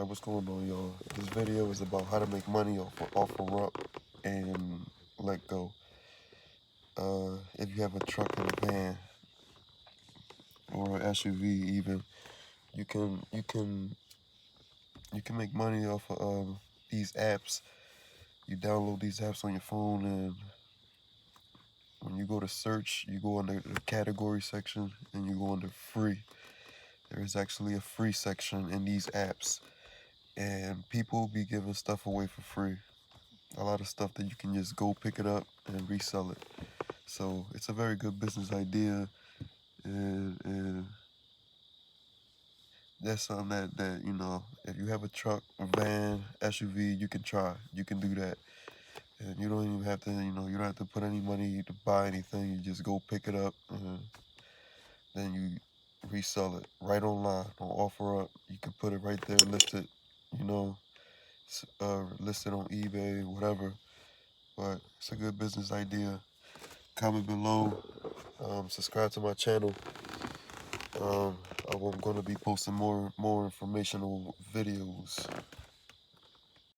What's going on, y'all? This video is about how to make money off of OfferUp and letgo. If you have a truck and a van or an SUV, even you can make money off of these apps. You download these apps on your phone, and when you go to search, you go under the category section and you go under free. There is actually a free section in these apps, and people be giving stuff away for free. A lot of stuff that you can just go pick it up and resell it. So it's a very good business idea, and that's something that if you have a truck, a van, SUV, you can try. You can do that, and you don't even have to, you don't have to put any money to buy anything. You just go pick it up, and then you resell it right online on OfferUp. You can put it right there, list it, you know, list it on eBay, whatever. But it's a good business idea. Comment below. Subscribe to my channel. I'm going to be posting more informational videos.